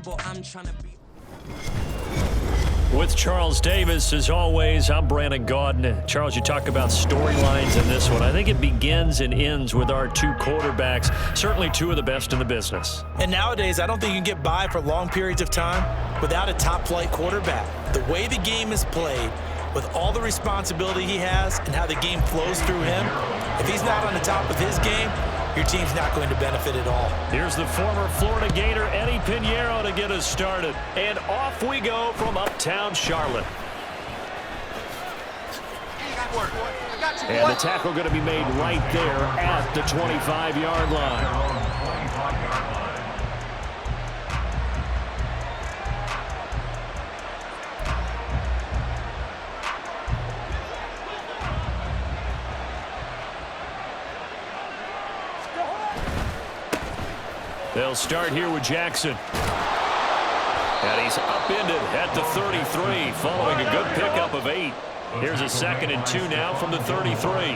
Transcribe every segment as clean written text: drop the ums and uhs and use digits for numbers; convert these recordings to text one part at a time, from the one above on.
level I'm trying to be. With Charles Davis, as always, I'm Madden God. Charles, you talk about storylines in this one. I think it begins and ends with our two quarterbacks, certainly two of the best in the business. And nowadays, I don't think you can get by for long periods of time without a top-flight quarterback. The way the game is played, with all the responsibility he has and how the game flows through him, if he's not on the top of his game, your team's not going to benefit at all. Here's the former Florida Gator, Eddie Pinheiro, to get us started. And off we go from uptown Charlotte. And the tackle going to be made right there at the 25-yard line. They'll start here with Jackson. And he's upended at the 33, following a good pickup of 8. Here's a 2nd and 2 now from the 33.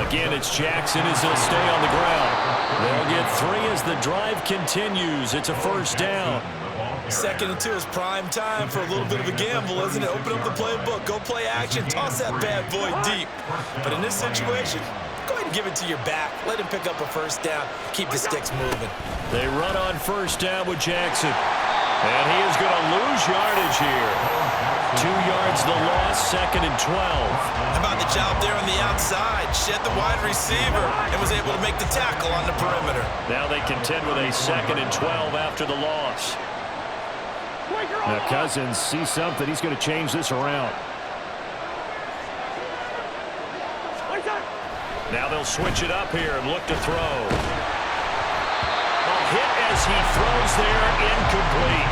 Again, it's Jackson as he'll stay on the ground. They'll get 3 as the drive continues. It's a first down. 2nd and 2 is prime time for a little bit of a gamble, isn't it? Open up the playbook, go play action, toss that bad boy deep. But in this situation, go ahead and give it to your back. Let him pick up a first down. Keep the sticks moving. They run on first down with Jackson. And he is going to lose yardage here. 2 yards the loss, 2nd and 12. How about the job there on the outside? Shed the wide receiver and was able to make the tackle on the perimeter. Now they contend with a 2nd and 12 after the loss. Now Cousins sees something. He's going to change this around. Now they'll switch it up here and look to throw. A hit as he throws there, incomplete.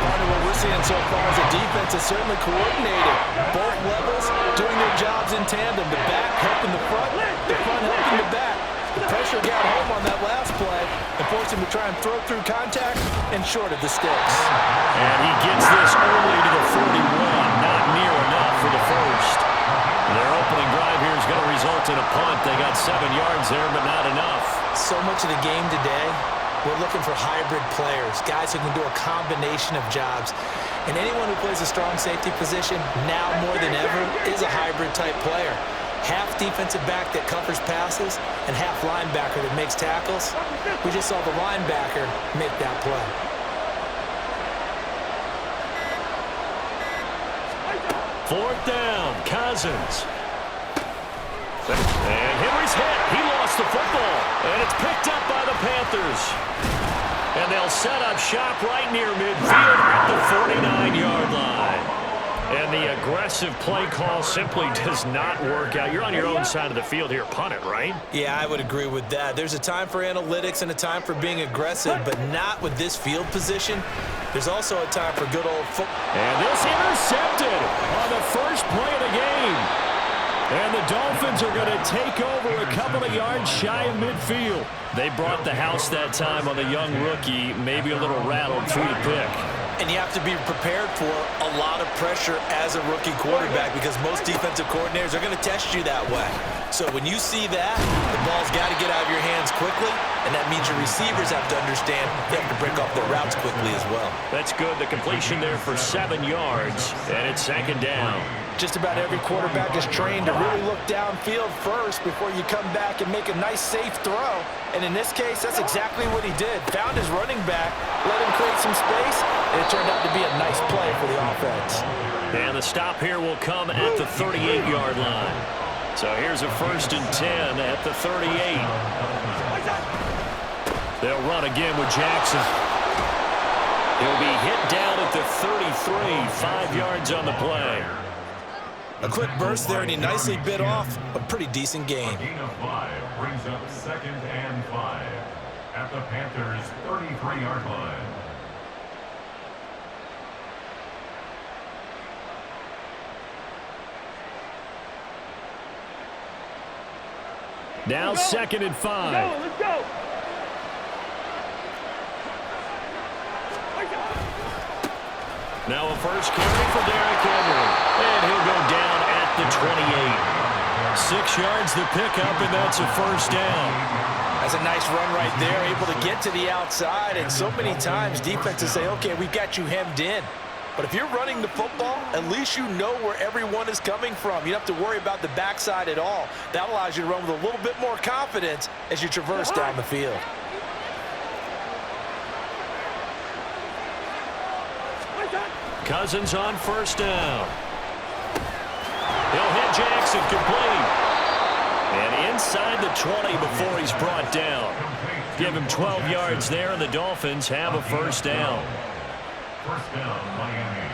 Part of what we're seeing so far is the defense is certainly coordinated. Both levels doing their jobs in tandem. The back helping the front helping the back. The pressure got home on that last play and forced him to try and throw through contact and short of the sticks. And he gets this only to the 41, not near enough for the first. Their opening drive here is going to result in a punt. They got 7 yards there, but not enough. So much of the game today, we're looking for hybrid players, guys who can do a combination of jobs. And anyone who plays a strong safety position, now more than ever, is a hybrid-type player. Half defensive back that covers passes and half linebacker that makes tackles. We just saw the linebacker make that play. Fourth down, Cousins. And Henry's hit. He lost the football. And it's picked up by the Panthers. And they'll set up shop right near midfield at the 49-yard line. And the aggressive play call simply does not work out. You're on your own side of the field here. Punt it, right? Yeah, I would agree with that. There's a time for analytics and a time for being aggressive, but not with this field position. There's also a time for good old football. And this intercepted on the first play of the game. And the Dolphins are going to take over a couple of yards shy of midfield. They brought the house that time on the young rookie, maybe a little rattled through the pick. And you have to be prepared for a lot of pressure as a rookie quarterback because most defensive coordinators are going to test you that way. So when you see that, the ball's got to get out of your hands quickly, and that means your receivers have to understand they have to break off their routes quickly as well. That's good. The completion there for 7 yards, and it's 2nd down. Just about every quarterback is trained to really look downfield first before you come back and make a nice, safe throw. And in this case, that's exactly what he did. Found his running back, let him create some space, and it turned out to be a nice play for the offense. And the stop here will come at the 38-yard line. So here's a 1st and 10 at the 38. They'll run again with Jackson. He'll be hit down at the 33, 5 yards on the play. A quick burst there, and he nicely bit off a pretty decent gain. Gain of 5 brings up 2nd and 5 at the Panthers' 33-yard line. Now 2nd and 5. Let's go. Now a first carry for Derrick Henry. And he'll go down at the 28. 6 yards the pickup, and that's a first down. I That's a nice run right there, able to get to the outside. And so many times defenses say, okay, we've got you hemmed in. But if you're running the football, at least you know where everyone is coming from. You don't have to worry about the backside at all. That allows you to run with a little bit more confidence as you traverse down the field. Cousins on first down. He'll hit Jackson complete. And inside the 20 before he's brought down. Give him 12 yards there, and the Dolphins have a first down. First down, Miami.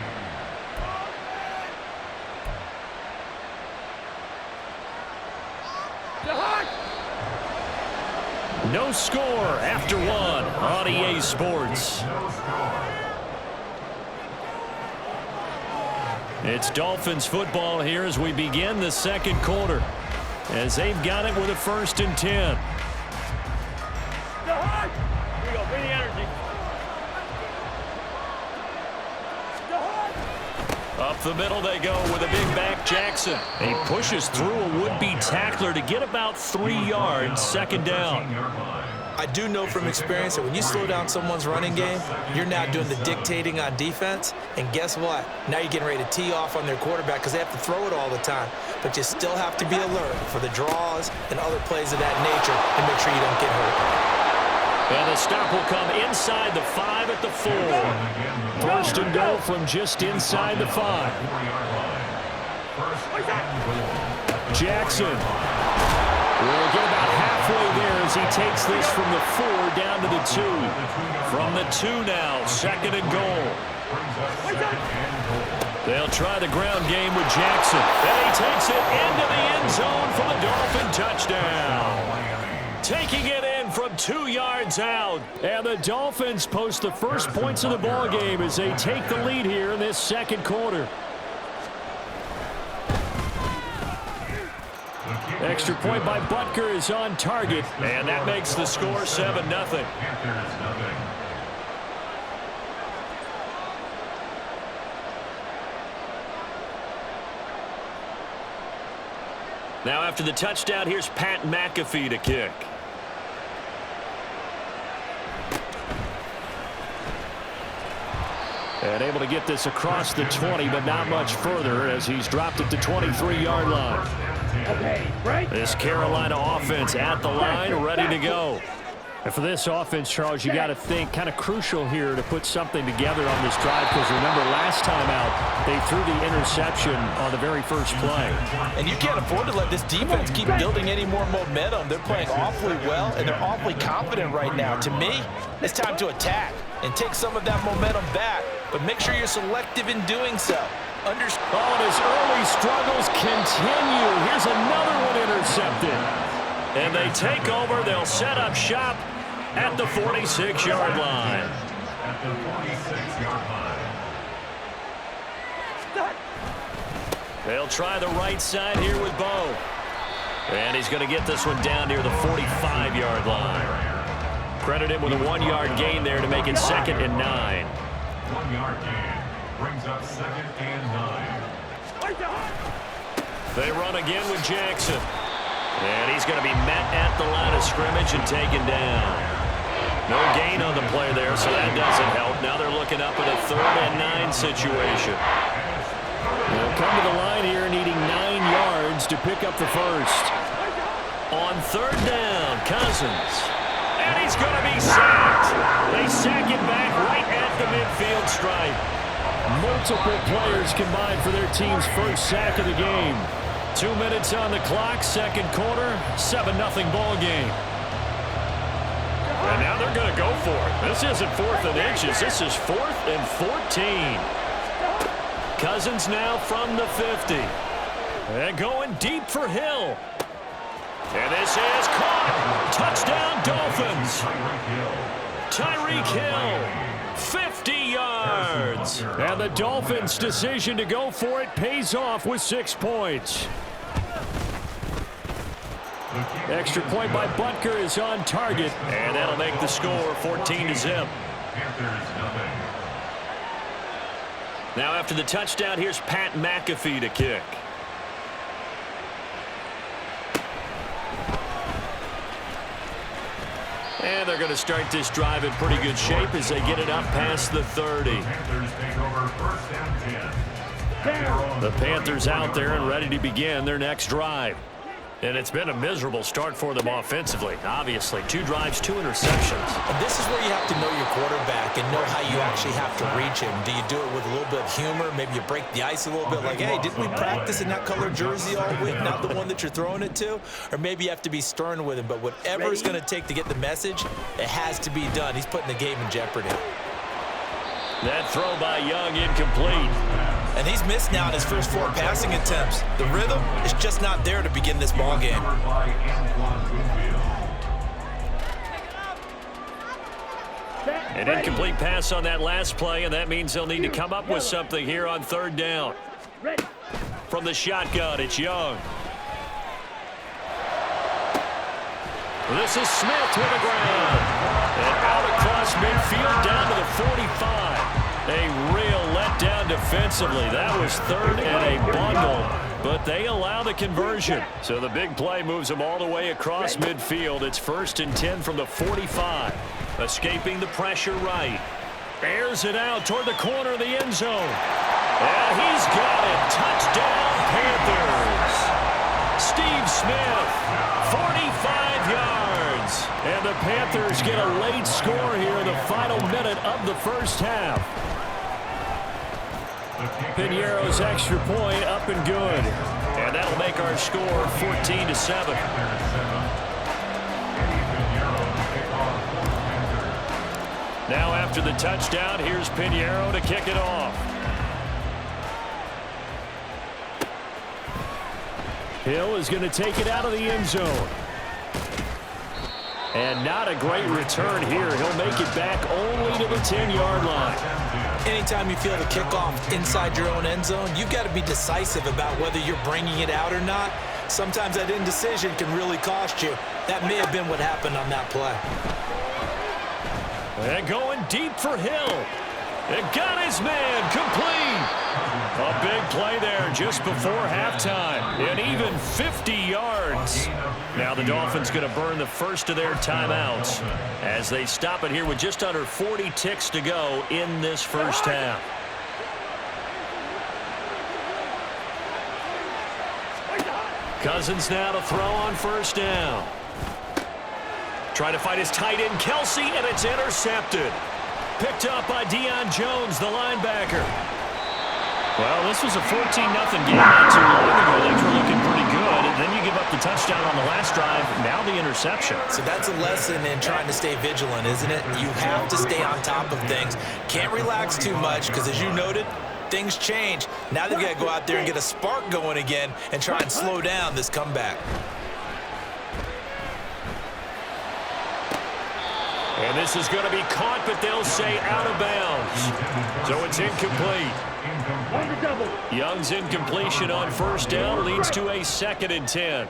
No score after one on EA Sports. No score. It's Dolphins football here as we begin the second quarter, as they've got it with a 1st and 10. Here we go, bring the energy. Up the middle they go with a big back Jackson. He pushes through a would-be tackler to get about 3 yards, second down. I do know from experience that when you slow down someone's running game, you're now doing the dictating on defense. And guess what? Now you're getting ready to tee off on their quarterback because they have to throw it all the time. But you still have to be alert for the draws and other plays of that nature and make sure you don't get hurt. And the stop will come inside the 5 at the 4. 1st and goal from just inside the 5. Jackson will get about halfway there as he takes this from the 4 down to the 2. From the 2 now, 2nd and goal. They'll try the ground game with Jackson. And he takes it into the end zone for the Dolphin touchdown. Taking it in from 2 yards out. And the Dolphins post the first points of the ball game as they take the lead here in this second quarter. Extra point by Butker is on target, and that makes the score 7-0. Now after the touchdown, here's Pat McAfee to kick. And able to get this across the 20, but not much further as he's dropped it to 23-yard line. This Carolina offense at the line, ready to go. And for this offense, Charles, you got to think kind of crucial here to put something together on this drive, because remember last time out they threw the interception on the very first play. And you can't afford to let this defense keep building any more momentum. They're playing awfully well, and they're awfully confident right now. To me, it's time to attack and take some of that momentum back, but make sure you're selective in doing so. Oh, and his early struggles continue. Here's another one intercepted. And they take over. They'll set up shop at the 46-yard line. At the 46-yard line. They'll try the right side here with Bo. And he's going to get this one down near the 45-yard line. Credit him with a 1-yard gain there to make it 2nd and 9. 1-yard gain brings up 2nd and 9. They run again with Jackson. And he's going to be met at the line of scrimmage and taken down. No gain on the play there, so that doesn't help. Now they're looking up at a 3rd and 9 situation. They'll come to the line here needing 9 yards to pick up the first. On 3rd down, Cousins. And he's going to be sacked. They sack it back right at the midfield stripe. Multiple players combined for their team's first sack of the game. 2 minutes on the clock, second quarter, 7-0 ball game. And now they're going to go for it. This isn't 4th and inches. This is 4th and 14. Cousins now from the 50. And going deep for Hill. And this is caught. Touchdown, Dolphins. Tyreek Hill. 50 yards. And the Dolphins' decision to go for it pays off with 6 points. Extra point by Butker is on target, and that'll make the score 14-0. Now after the touchdown, here's Pat McAfee to kick. And they're going to start this drive in pretty good shape as they get it up past the 30. Panthers take over 1st and 10. The Panthers out there and ready to begin their next drive. And it's been a miserable start for them offensively. Obviously, 2 drives, 2 interceptions. And this is where you have to know your quarterback and know how you actually have to reach him. Do you do it with a little bit of humor? Maybe you break the ice a little bit like, hey, didn't we practice in that color jersey all week, not the one that you're throwing it to? Or maybe you have to be stern with him. But whatever it's going to take to get the message, it has to be done. He's putting the game in jeopardy. That throw by Young incomplete. And he's missed now in his first 4 passing attempts. The rhythm is just not there to begin this ball game. An incomplete pass on that last play, and that means they'll need to come up with something here on 3rd down. From the shotgun, it's Young. This is Smith with the ground. And out across midfield down to the 45. A real letdown defensively. That was 3rd and a bundle, but they allow the conversion. So the big play moves them all the way across midfield. It's 1st and 10 from the 45. Escaping the pressure right. Airs it out toward the corner of the end zone. And he's got it. Touchdown, Panthers. Steve Smith, 45 yards. And the Panthers get a late score here in the final minute of the first half. Piñeiro's extra point up and good. And that'll make our score 14-7. Now after the touchdown, here's Piñeiro to kick it off. Hill is going to take it out of the end zone. And not a great return here. He'll make it back only to the 10-yard line. Anytime you feel the kickoff inside your own end zone, you've got to be decisive about whether you're bringing it out or not. Sometimes that indecision can really cost you. That may have been what happened on that play. And going deep for Hill. It got his man complete. A big play there just before halftime. And even 50 yards. Now the Dolphins going to burn the first of their timeouts as they stop it here with just under 40 ticks to go in this first half. Cousins now to throw on 1st down. Trying to find his tight end, Kelsey, and it's intercepted. Picked up by Deion Jones, the linebacker. Well, this was a 14-0 game not too long ago. Things were looking pretty good. And then you give up the touchdown on the last drive. Now the interception. So that's a lesson in trying to stay vigilant, isn't it? You have to stay on top of things. Can't relax too much because, as you noted, things change. Now they've got to go out there and get a spark going again and try and slow down this comeback. And this is going to be caught, but they'll say out of bounds. So it's incomplete. Young's incompletion on 1st down leads to a 2nd and 10.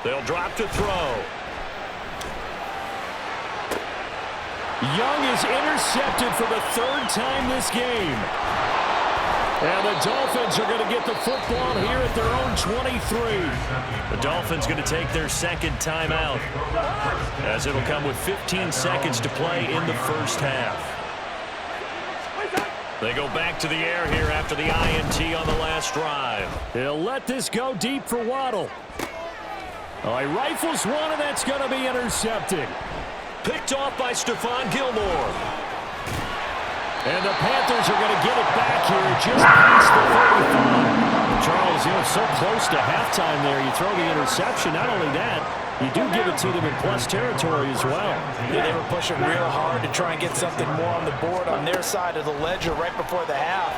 They'll drop to throw. Young is intercepted for the 3rd time this game. And the Dolphins are going to get the football here at their own 23. The Dolphins going to take their 2nd timeout as it'll come with 15 seconds to play in the first half. They go back to the air here after the INT on the last drive. He'll let this go deep for Waddle. Oh, he rifles one, and that's going to be intercepted. Picked off by Stephon Gilmore. And the Panthers are going to get it back here just past the 35. Charles, so close to halftime there. You throw the interception. Not only that, you do give it to them in plus territory as well. Yeah, they were pushing real hard to try and get something more on the board on their side of the ledger right before the half.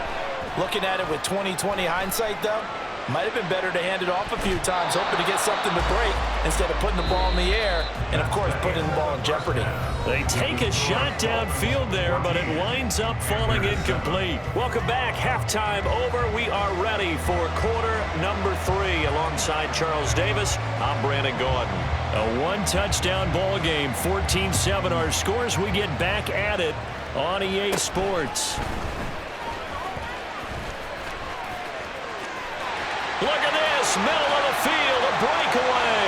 Looking at it with 20/20 hindsight, though, might have been better to hand it off a few times, hoping to get something to break instead of putting the ball in the air and, of course, putting the ball in jeopardy. They take a shot downfield there, but it winds up falling incomplete. Welcome back. Halftime over. We are ready for quarter number 3 alongside Charles Davis. I'm Brandon Gordon. A one-touchdown ball game, 14-7 our scores. We get back at it on EA Sports. Look at this, middle of the field, a breakaway.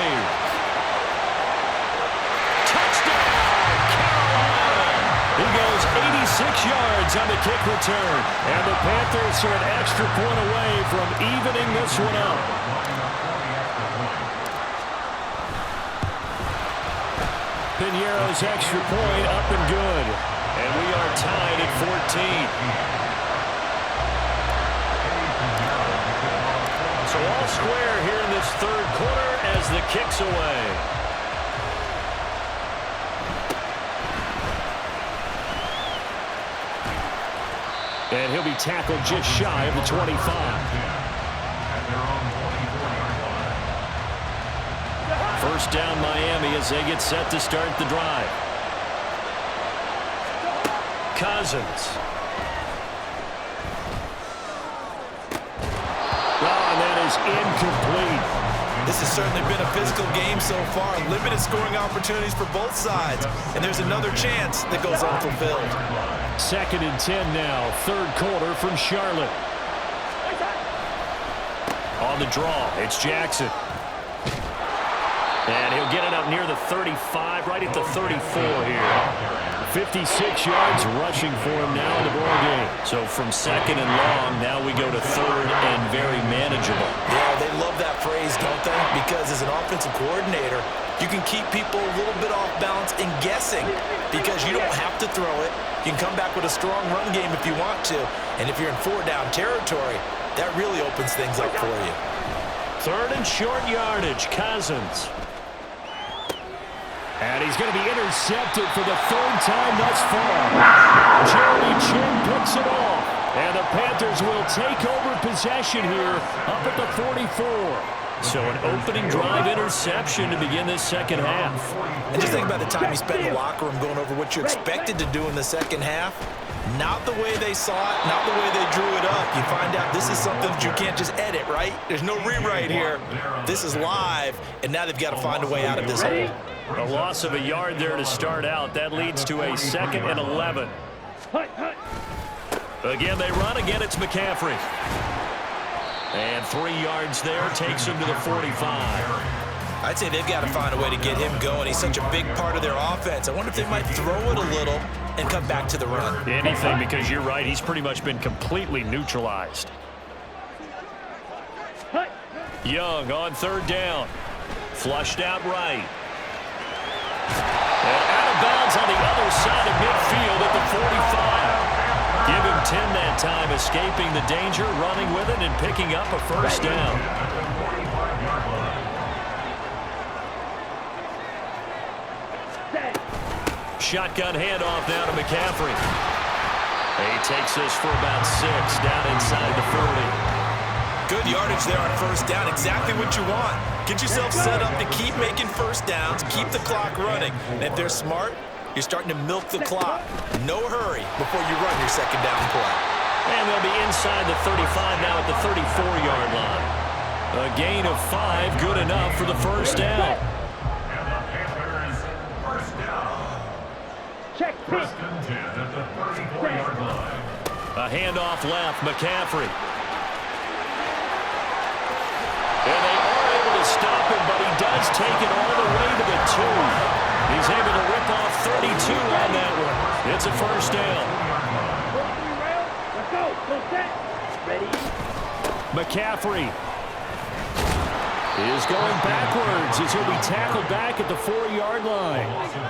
Touchdown, Carolina. He goes 86 yards on the kick return, and the Panthers are an extra point away from evening this one up. Piñeiro's extra point up and good, and we are tied at 14. So all square here in this third quarter as the kick's away. And he'll be tackled just shy of the 25. First down Miami as they get set to start the drive. Cousins. Incomplete. This has certainly been a physical game so far. Limited scoring opportunities for both sides. And there's another chance that goes unfulfilled. 2nd and 10 now. Third quarter from Charlotte. On the draw, it's Jackson. And he'll get it up near the 35, right at the 34 here. 56 yards rushing for him now in the ball game. So from 2nd and long, now we go to 3rd and very manageable. Yeah, they love that phrase, don't they? Because as an offensive coordinator, you can keep people a little bit off balance and guessing because you don't have to throw it. You can come back with a strong run game if you want to. And if you're in 4-down territory, that really opens things up for you. 3rd and short yardage, Cousins. And he's going to be intercepted for the 3rd time thus far. Jeremy Chin picks it off. And the Panthers will take over possession here up at the 44. So an opening drive interception to begin this second half. And just think about the time you spent in the locker room going over what you expected to do in the second half. Not the way they saw it, not the way they drew it up. You find out this is something that you can't just edit, right? There's no rewrite here. This is live, and now they've got to find a way out of this hole. A loss of a yard there to start out. That leads to a 2nd and 11. Again, they run. Again, it's McCaffrey. And 3 yards there takes him to the 45. I'd say they've got to find a way to get him going. He's such a big part of their offense. I wonder if they might throw it a little and come back to the run. Anything, because you're right. He's pretty much been completely neutralized. Young on 3rd down. Flushed out right. And out of bounds on the other side of midfield at the 45. Give him 10 that time, escaping the danger, running with it, and picking up a first down. Shotgun handoff now to McCaffrey. He takes this for about 6 down inside the 40. Good yardage there on 1st down. Exactly what you want. Get yourself set up to keep making first downs, keep the clock running. And if they're smart, you're starting to milk the clock. No hurry before you run your 2nd down play. And they'll be inside the 35 now at the 34-yard line. A gain of 5, good enough for the first down. And the Panthers, first down. Check. 1st and 10 at the 34-yard line. A handoff left, McCaffrey. And they are able to stop him, but he does take it all the way to the 2. He's able to rip off 32 on that one. It's a first down. Let's go. Full set. Ready. McCaffrey is going backwards as he'll be tackled back at the 4-yard line.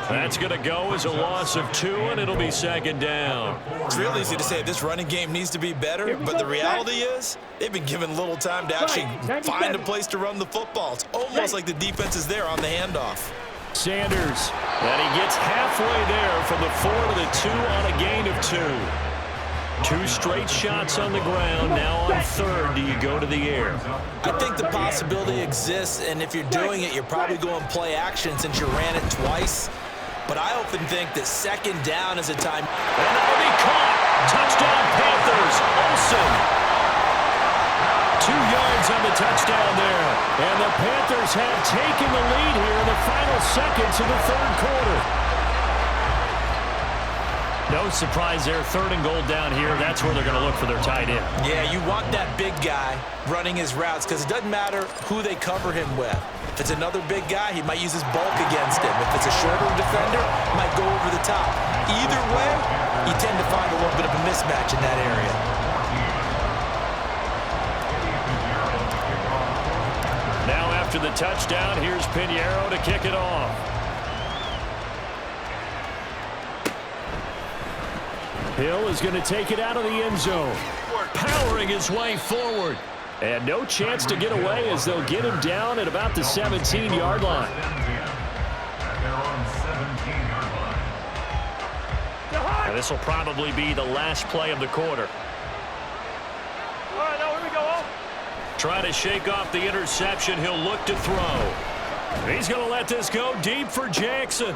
That's going to go as a loss of 2, and it'll be 2nd down. It's real easy to say this running game needs to be better, but the reality is they've been given little time to actually find a place to run the football. It's almost like the defense is there on the handoff. Sanders, and he gets halfway there from the 4 to the 2 on a gain of 2. 2 straight shots on the ground. Now on 3rd, do you go to the air? I think the possibility exists, and if you're doing it, you're probably going play action since you ran it twice. But I often think that 2nd down is a time. And that'll be caught. Touchdown Panthers. Olsen. 2 yards on the touchdown there. And the Panthers have taken the lead here in the final seconds of the 3rd quarter. No surprise there. 3rd and goal down here. That's where they're going to look for their tight end. Yeah, you want that big guy running his routes because it doesn't matter who they cover him with. If it's another big guy, he might use his bulk against him. If it's a shorter defender, he might go over the top. Either way, you tend to find a little bit of a mismatch in that area. Now after the touchdown, here's Pinheiro to kick it off. Hill is going to take it out of the end zone. Powering his way forward. And no chance to get away as they'll get him down at about the 17-yard line. And this will probably be the last play of the quarter. All right, now here we go. Trying to shake off the interception. He'll look to throw. He's going to let this go deep for Jackson.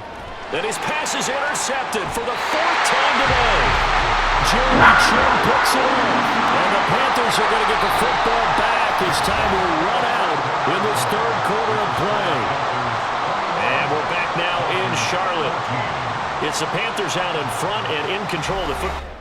And his pass is intercepted for the 4th time today. Jeremy Chin picks it up. And the Panthers are going to get the football back as time will run out in this 3rd quarter of play. And we're back now in Charlotte. It's the Panthers out in front and in control of the football.